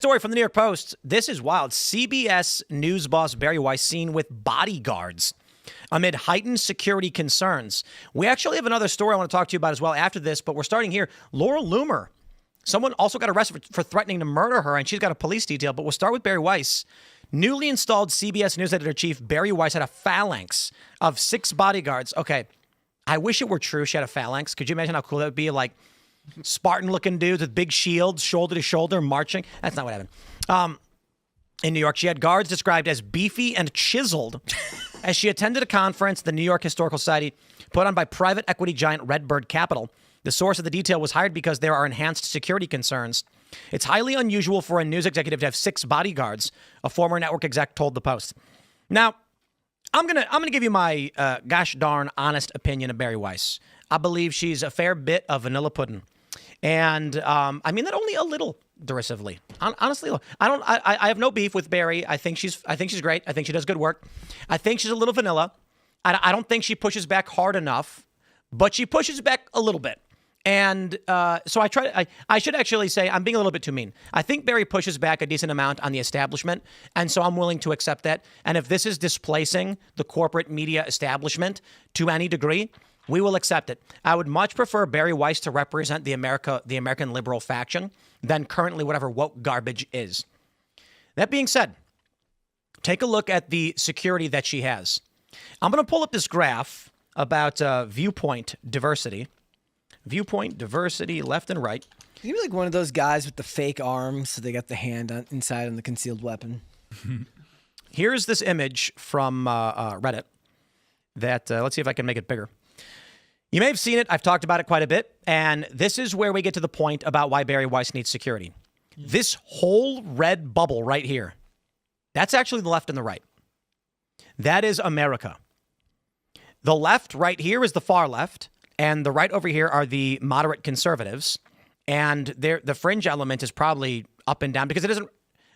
Story from the New York Post. This is wild. CBS News boss Bari Weiss seen with bodyguards amid heightened security concerns. We actually have another story I want to talk to you about as well after this, but we're starting here. Laura Loomer. Someone also got arrested for threatening to murder her, and she's got a police detail. But we'll start with Bari Weiss. Newly installed CBS News editor-chief Bari Weiss had a phalanx of 6 bodyguards. Okay, I wish it were true she had a phalanx. Could you imagine how cool that would be? Like Spartan-looking dudes with big shields, shoulder to shoulder, marching. That's not what happened. In New York, she had guards described as beefy and chiseled as she attended a conference the New York Historical Society put on by private equity giant Redbird Capital. The source of the detail was hired because there are enhanced security concerns. It's highly unusual for a news executive to have 6 bodyguards, a former network exec told the Post. Now, I'm gonna give you my gosh darn honest opinion of Bari Weiss. I believe she's a fair bit of vanilla pudding. And I mean that only a little derisively. Honestly, I have no beef with Bari. I think she's great. I think she does good work. I think she's a little vanilla. I don't think she pushes back hard enough, but she pushes back a little bit. And so I should actually say I'm being a little bit too mean. I think Bari pushes back a decent amount on the establishment, and so I'm willing to accept that. And if this is displacing the corporate media establishment to any degree, we will accept it. I would much prefer Bari Weiss to represent the American liberal faction than currently whatever woke garbage is. That being said, take a look at the security that she has. I'm going to pull up this graph about viewpoint diversity. Viewpoint diversity, left and right. You're like one of those guys with the fake arms, so they got the hand inside on the concealed weapon. Here's this image from Reddit that, let's see if I can make it bigger. You may have seen it. I've talked about it quite a bit. And this is where we get to the point about why Bari Weiss needs security. This whole red bubble right here, that's actually the left and the right. That is America. The left right here is the far left. And the right over here are the moderate conservatives. And the fringe element is probably up and down because it doesn't.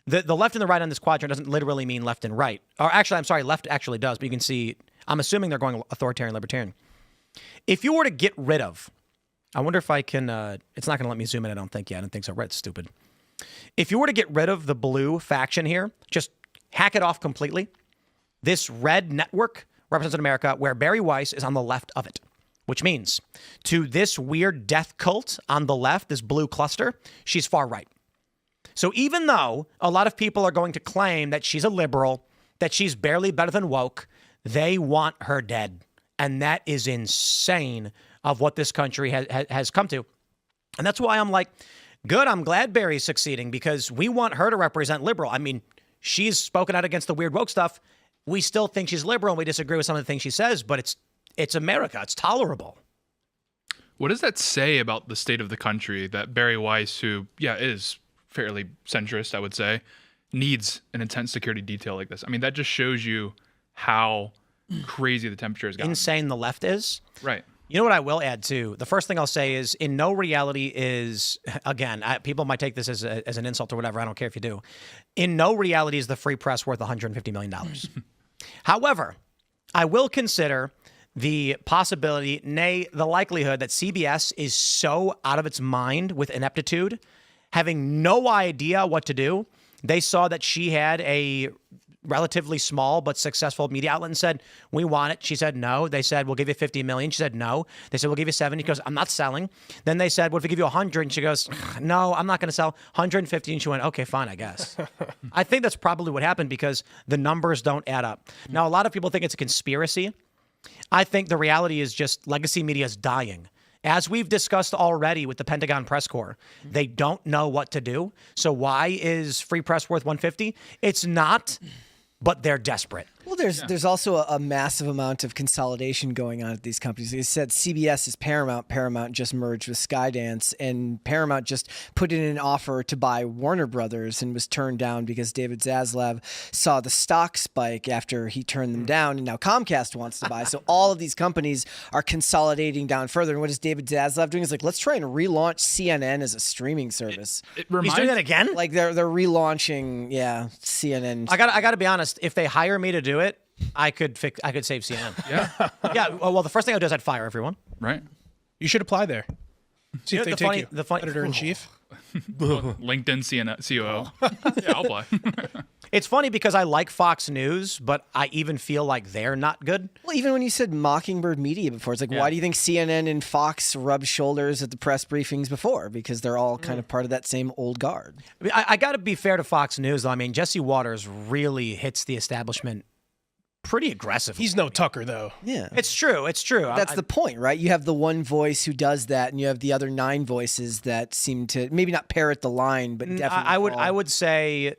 The left and the right on this quadrant doesn't literally mean left and right. Or actually, I'm sorry, left actually does. But you can see, I'm assuming they're going authoritarian, libertarian. If you were to get rid of, I wonder if I can, it's not going to let me zoom in, I don't think. Yeah, I don't think so. Red's stupid. If you were to get rid of the blue faction here, just hack it off completely, this red network represents America where Bari Weiss is on the left of it, which means to this weird death cult on the left, this blue cluster, she's far right. So even though a lot of people are going to claim that she's a liberal, that she's barely better than woke, they want her dead. And that is insane of what this country has come to. And that's why I'm like, good, I'm glad Bari's succeeding because we want her to represent liberal. I mean, she's spoken out against the weird woke stuff. We still think she's liberal and we disagree with some of the things she says, but it's America. It's tolerable. What does that say about the state of the country that Bari Weiss, who, is fairly centrist, I would say, needs an intense security detail like this? I mean, that just shows you how crazy the temperature has gotten. Insane the left is. Right. You know what I will add too? The first thing I'll say is in no reality is, again, people might take this as an insult or whatever. I don't care if you do. In no reality is the free press worth $150 million. However, I will consider the possibility, nay, the likelihood that CBS is so out of its mind with ineptitude, having no idea what to do. They saw that she had a relatively small but successful media outlet and said, we want it. She said no. They said, we'll give you $50 million. She said no. They said, we'll give you 70. He goes, I'm not selling. Then they said, what if we give you 100? And she goes, no, I'm not going to sell 150. And she went, okay, fine, I guess. I think that's probably what happened because the numbers don't add up. Now, a lot of people think it's a conspiracy. I think the reality is just legacy media is dying. As we've discussed already with the Pentagon press corps, they don't know what to do. So why is free press worth 150? It's not, but they're desperate. Well, there's also a massive amount of consolidation going on at these companies. Like I said, CBS is Paramount. Paramount just merged with Skydance, and Paramount just put in an offer to buy Warner Brothers and was turned down because David Zaslav saw the stock spike after he turned them down, and now Comcast wants to buy. So all of these companies are consolidating down further. And what is David Zaslav doing? He's like, let's try and relaunch CNN as a streaming service. He's doing that again? Like they're relaunching, CNN. I got to be honest. If they hire me to do it, I could save CNN. Yeah. Yeah. Well, the first thing I would do is I'd fire everyone. Right. You should apply there. See if they take you. The funny editor in chief. LinkedIn COO. Yeah, I'll play. It's funny because I like Fox News, but I even feel like they're not good. Well, even when you said Mockingbird Media before, it's like, why do you think CNN and Fox rubbed shoulders at the press briefings before? Because they're all kind of part of that same old guard. I mean, I got to be fair to Fox News, though. I mean, Jesse Waters really hits the establishment pretty aggressively. He's no Tucker, though. Yeah. It's true. It's true. That's the point, right? You have the one voice who does that, and you have the other 9 voices that seem to maybe not parrot the line, but definitely. I would say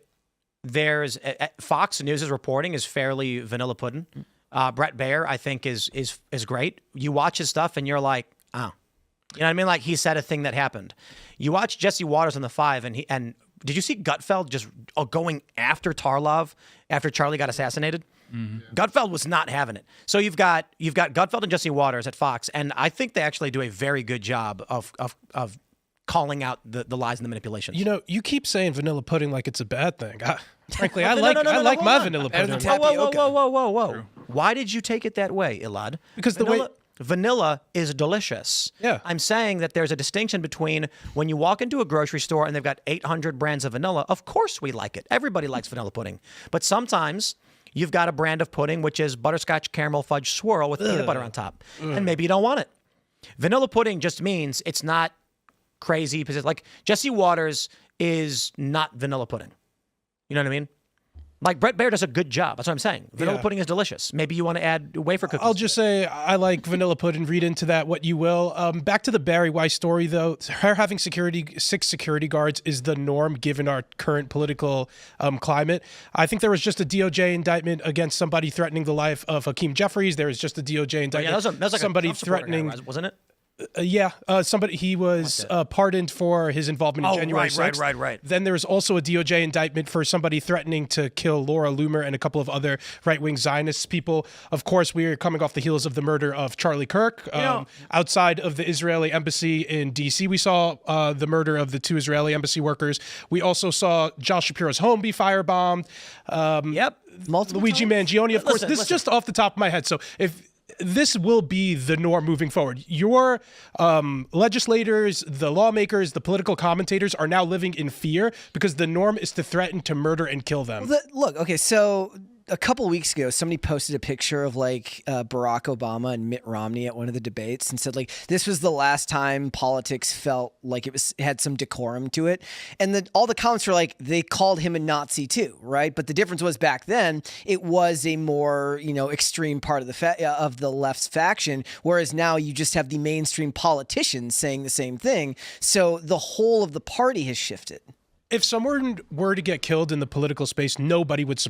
there's Fox News' reporting is fairly vanilla pudding. Brett Baer, I think, is great. You watch his stuff and you're like, oh, you know what I mean? Like he said a thing that happened. You watch Jesse Waters on the 5, and did you see Gutfeld just going after Tarlov after Charlie got assassinated? Mm-hmm. Gutfeld was not having it. So you've got Gutfeld and Jesse Waters at Fox, and I think they actually do a very good job of calling out the lies and the manipulations. You know, you keep saying vanilla pudding like it's a bad thing. Frankly, I like my vanilla pudding. Whoa. Why did you take it that way, Elaad? Because vanilla is delicious. Yeah. I'm saying that there's a distinction between when you walk into a grocery store and they've got 800 brands of vanilla, of course we like it. Everybody likes vanilla pudding. But sometimes you've got a brand of pudding which is butterscotch caramel fudge swirl with peanut butter on top. And maybe you don't want it. Vanilla pudding just means it's not crazy. Because like Jesse Waters is not vanilla pudding. You know what I mean? Like Brett Baer does a good job. That's what I'm saying. Vanilla pudding is delicious. Maybe you want to add wafer cookies. I'll just say I like vanilla pudding. Read into that what you will. Back to the Bari Weiss story, though. Her having 6 security guards is the norm given our current political climate. I think there was just a DOJ indictment against somebody threatening the life of Hakeem Jeffries. There was just a DOJ indictment. That was like somebody a Trump threatening, guy, wasn't it? Somebody, he was pardoned for his involvement in January 6th. Right. Then there was also a DOJ indictment for somebody threatening to kill Laura Loomer and a couple of other right-wing Zionist people. Of course, we are coming off the heels of the murder of Charlie Kirk. Outside of the Israeli embassy in D.C., we saw the murder of the 2 Israeli embassy workers. We also saw Josh Shapiro's home be firebombed. Multiple Luigi times? Mangione, of course. This is just off the top of my head. So if this will be the norm moving forward. Your legislators, the lawmakers, the political commentators are now living in fear because the norm is to threaten to murder and kill them. Look, okay, so a couple weeks ago, somebody posted a picture of like Barack Obama and Mitt Romney at one of the debates and said like this was the last time politics felt like it had some decorum to it. And all the comments were like they called him a Nazi too, right? But the difference was back then it was a more extreme part of the left's faction, whereas now you just have the mainstream politicians saying the same thing. So the whole of the party has shifted. If someone were to get killed in the political space, nobody would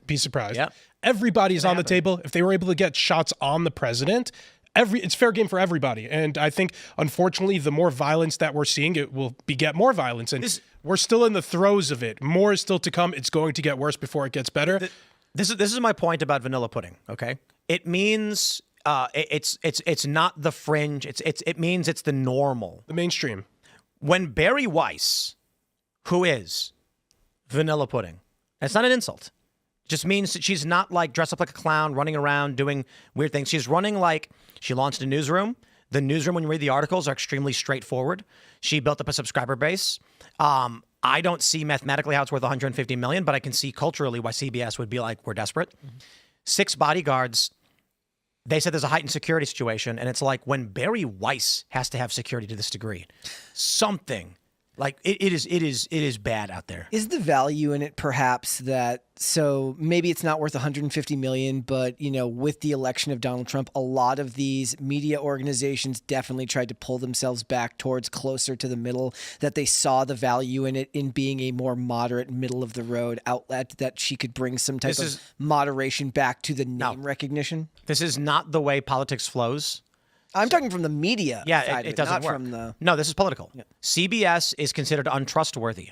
be surprised. Yep. Everybody's on the table. If they were able to get shots on the president, it's fair game for everybody. And I think, unfortunately, the more violence that we're seeing, it will beget more violence. And we're still in the throes of it. More is still to come. It's going to get worse before it gets better. This is my point about vanilla pudding. Okay, it means it's not the fringe. It means it's the normal, the mainstream. When Bari Weiss, who is vanilla pudding, it's not an insult. It just means that she's not like dressed up like a clown, running around doing weird things. She's running like she launched a newsroom. The newsroom, when you read the articles, are extremely straightforward. She built up a subscriber base. I don't see mathematically how it's worth $150 million, but I can see culturally why CBS would be like, we're desperate. Mm-hmm. 6 bodyguards. They said there's a heightened security situation, and it's like when Bari Weiss has to have security to this degree, something. Like it is bad out there. Is the value in it perhaps that so maybe it's not worth $150 million, but with the election of Donald Trump, a lot of these media organizations definitely tried to pull themselves back towards closer to the middle, that they saw the value in it in being a more moderate, middle of the road outlet, that she could bring some type of moderation back to the name recognition. This is not the way politics flows. I'm talking from the media. Yeah, it doesn't work. No, this is political. Yeah. CBS is considered untrustworthy.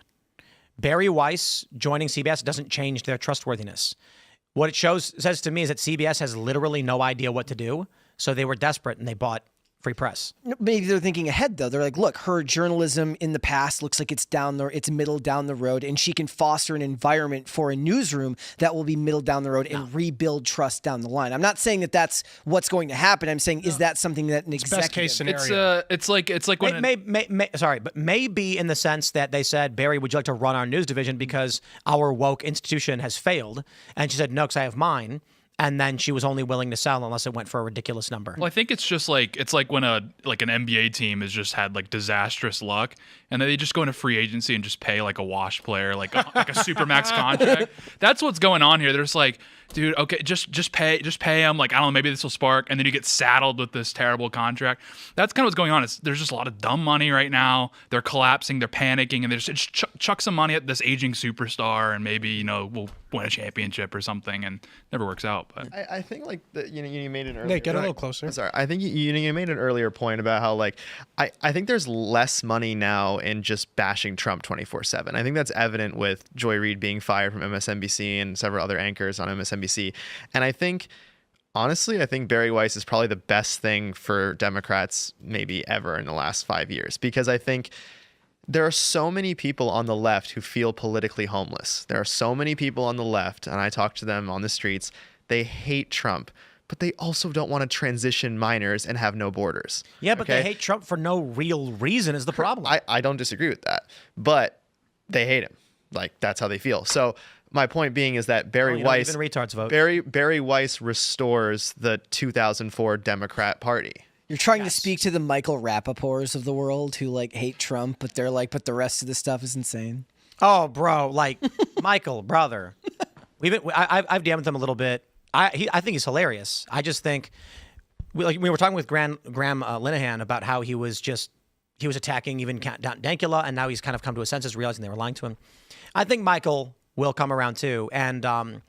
Bari Weiss joining CBS doesn't change their trustworthiness. What it says to me is that CBS has literally no idea what to do, so they were desperate and they bought free press. Maybe they're thinking ahead though. They're like, look, her journalism in the past looks like it's middle down the road, and she can foster an environment for a newsroom that will be middle down the road and rebuild trust down the line. I'm not saying that that's what's going to happen. I'm saying, is that something that an executive? Best case scenario. It's like when But maybe in the sense that they said, Barry, would you like to run our news division because our woke institution has failed? And she said, no, because I have mine. And then she was only willing to sell unless it went for a ridiculous number. Well, I think it's just like when an NBA team has just had like disastrous luck, and then they just go into free agency and just pay like a wash player like a supermax contract. That's what's going on here. They're just like, dude, okay, just pay him. Like, I don't know, maybe this will spark, and then you get saddled with this terrible contract. That's kind of what's going on. There's just a lot of dumb money right now. They're collapsing, they're panicking, and they just chuck some money at this aging superstar, and maybe we'll win a championship or something, and it never works out. But I think like you made an earlier. Nate, get a little closer. I'm sorry. I think you made an earlier point about how like I think there's less money now in just bashing Trump 24/7. I think that's evident with Joy Reid being fired from MSNBC and several other anchors on MSNBC. And I think honestly, I think Bari Weiss is probably the best thing for Democrats maybe ever in the last 5 years, because I think there are so many people on the left who feel politically homeless. There are so many people on the left, and I talk to them on the streets, they hate Trump, but they also don't want to transition minors and have no borders. Yeah, but they hate Trump for no real reason is the problem. I don't disagree with that, but they hate him. Like, that's how they feel. So my point being is that Bari Weiss, even retards vote. Bari Weiss restores the 2004 Democrat Party. You're trying to speak to the Michael Rappaports of the world who like hate Trump, but they're like, but the rest of the stuff is insane. Oh, bro, like Michael, brother. I've DM'd him a little bit. I think he's hilarious. I just think we were talking with Graham Linehan about how he was attacking even Dankula, and now he's kind of come to his senses, realizing they were lying to him. I think Michael will come around too, and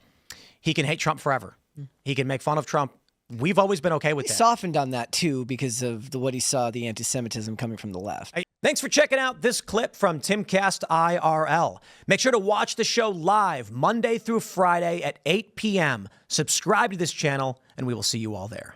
he can hate Trump forever. He can make fun of Trump. We've always been okay with He that. softened on that too because of what he saw, the anti-Semitism coming from the left. Hey, thanks for checking out this clip from Timcast IRL. Make sure to watch the show live Monday through Friday at 8 p.m. Subscribe to this channel, and we will see you all there.